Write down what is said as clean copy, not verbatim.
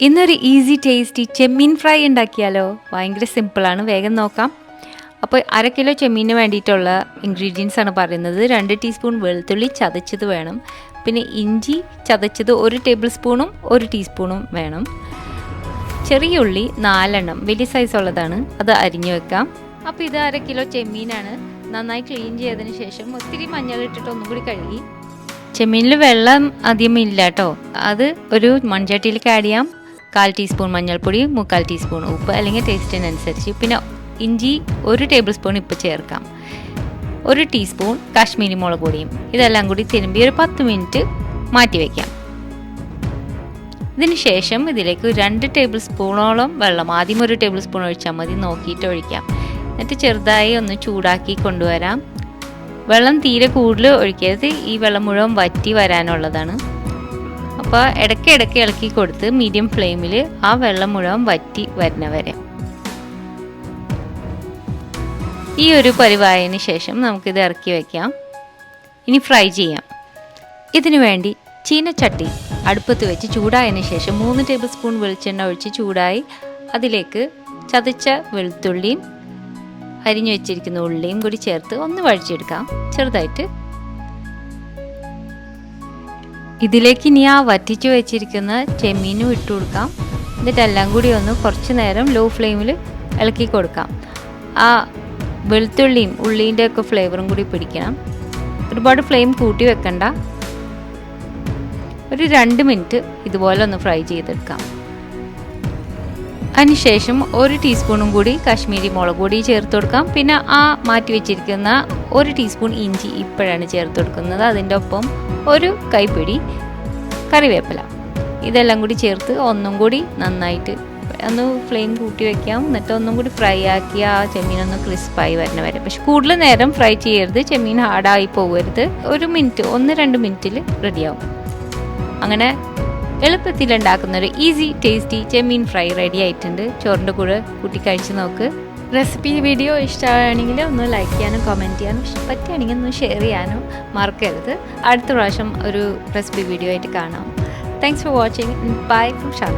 ഇന്നൊരു easy tasty ചെമ്മീൻ fry ഉണ്ടാക്കിയാലോ? ഭയങ്കര സിമ്പിളാണ്, വേഗം നോക്കാം. അപ്പോൾ 1/2 കിലോ ചെമ്മീന് വേണ്ടിയിട്ടുള്ള ഇൻഗ്രീഡിയൻസ് ആണ് പറയുന്നത്. 2 ടീസ്പൂൺ വെളുത്തുള്ളി ചതച്ചത് വേണം, പിന്നെ ഇഞ്ചി ചതച്ചത് 1 ടേബിൾ സ്പൂണും 1 ടീസ്പൂണും വേണം. ചെറിയ ഉള്ളി 4 എണ്ണം, വലിയ സൈസ് ഉള്ളതാണ്, അത് അരിഞ്ഞു വെക്കാം. അപ്പോൾ ഇത് 1/2 കിലോ ചെമ്മീനാണ്. നന്നായി ക്ലീൻ ചെയ്തതിന് ശേഷം ഒത്തിരി മഞ്ഞളിട്ടിട്ട് ഒന്നും കൂടി കഴുകി. ചെമ്മീനിൽ വെള്ളം അധികം ഇല്ല കേട്ടോ, അത് ഒരു മൺചട്ടിയിലേക്ക് ആഡ് ചെയ്യാം. 1/4 ടീസ്പൂൺ മഞ്ഞൾപ്പൊടി, 3/4 ടീസ്പൂൺ ഉപ്പ്, അല്ലെങ്കിൽ ടേസ്റ്റിനനുസരിച്ച്. പിന്നെ ഇഞ്ചി 1 ടേബിൾ സ്പൂൺ ഇപ്പോൾ ചേർക്കാം. 1 ടീസ്പൂൺ കാശ്മീരി മുളക് പൊടിയും. ഇതെല്ലാം കൂടി തിരുമ്പി ഒരു 10 മിനിറ്റ് മാറ്റി വയ്ക്കാം. ഇതിന് ശേഷം ഇതിലേക്ക് 2 ടേബിൾ സ്പൂണോളം വെള്ളം, ആദ്യം 1 ടേബിൾ സ്പൂൺ ഒഴിച്ചാൽ മതി, നോക്കിയിട്ട് ഒഴിക്കാം. എന്നിട്ട് ചെറുതായി ഒന്ന് ചൂടാക്കി കൊണ്ടുവരാം. വെള്ളം തീരെ കൂടുതൽ ഒഴിക്കരുത്, ഈ വെള്ളം മുഴുവൻ വറ്റി വരാനുള്ളതാണ്. അപ്പോൾ ഇടയ്ക്ക് ഇളക്കി കൊടുത്ത് മീഡിയം ഫ്ലെയിമിൽ ആ വെള്ളം മുഴുവൻ വറ്റി വരുന്നവരെ. ഈ ഒരു പരിവായതിന് ശേഷം നമുക്കിത് ഇറക്കി വയ്ക്കാം. ഇനി ഫ്രൈ ചെയ്യാം. ഇതിനു വേണ്ടി ചീനച്ചട്ടി അടുപ്പത്ത് വെച്ച് ചൂടായതിന് ശേഷം 3 ടേബിൾ സ്പൂൺ വെളിച്ചെണ്ണ ഒഴിച്ച് ചൂടായി അതിലേക്ക് ചതച്ച വെളുത്തുള്ളിയും അരിഞ്ഞു വെച്ചിരിക്കുന്ന ഉള്ളിയും കൂടി ചേർത്ത് ഒന്ന് വഴിച്ചെടുക്കാം ചെറുതായിട്ട്. ഇതിലേക്ക് ഇനി ആ വറ്റിച്ചു വെച്ചിരിക്കുന്ന ചെമ്മീനും ഇട്ട് കൊടുക്കാം. എന്നിട്ടെല്ലാം കൂടി ഒന്ന് കുറച്ച് നേരം ലോ ഫ്ലെയിമിൽ ഇളക്കി കൊടുക്കാം. ആ വെളുത്തുള്ളിയും ഉള്ളീൻ്റെ ഒക്കെ ഫ്ലേവറും കൂടി പിടിക്കണം. ഒരുപാട് ഫ്ലെയിം കൂട്ടി വെക്കണ്ട. ഒരു 2 മിനിറ്റ് ഇതുപോലെ ഒന്ന് ഫ്രൈ ചെയ്തെടുക്കാം. അതിനുശേഷം 1 ടീസ്പൂണും കൂടി കാശ്മീരി മുളക് പൊടി ചേർത്ത് കൊടുക്കാം. പിന്നെ ആ മാറ്റി വെച്ചിരിക്കുന്ന 1 ടീസ്പൂൺ ഇഞ്ചി ഇപ്പോഴാണ് ചേർത്ത് കൊടുക്കുന്നത്. അതിൻ്റെ ഒപ്പം 1 കൈപ്പിടി കറിവേപ്പില. ഇതെല്ലാം കൂടി ചേർത്ത് ഒന്നും കൂടി നന്നായിട്ട് ഒന്ന് ഫ്ലെയിം കൂട്ടി വെക്കാം. എന്നിട്ട് ഒന്നും കൂടി ഫ്രൈ ആക്കി ആ ചെമ്മീനൊന്ന് ക്രിസ്പായി വരുന്ന വരെ. പക്ഷെ കൂടുതൽ നേരം ഫ്രൈ ചെയ്യരുത്, ചെമ്മീൻ ഹാർഡായി പോകരുത്. 1 മിനിറ്റ് 1-2 മിനിറ്റിൽ റെഡിയാവും. അങ്ങനെ എളുപ്പത്തിൽ ഉണ്ടാക്കുന്ന ഒരു ഈസി ടേസ്റ്റി ചെമ്മീൻ ഫ്രൈ റെഡി ആയിട്ടുണ്ട്. ചോറിൻ്റെ കൂടെ കൂട്ടി കഴിച്ച് നോക്ക്. റെസിപ്പി വീഡിയോ ഇഷ്ടമാണെങ്കിൽ ഒന്ന് ലൈക്ക് ചെയ്യാനും കമൻറ്റ് ചെയ്യാനും, പറ്റുകയാണെങ്കിൽ ഒന്ന് ഷെയർ ചെയ്യാനും മറക്കരുത്. അടുത്ത പ്രാവശ്യം ഒരു റെസിപ്പി വീഡിയോ ആയിട്ട് കാണാം. Thanks for watching. Bye from Shana.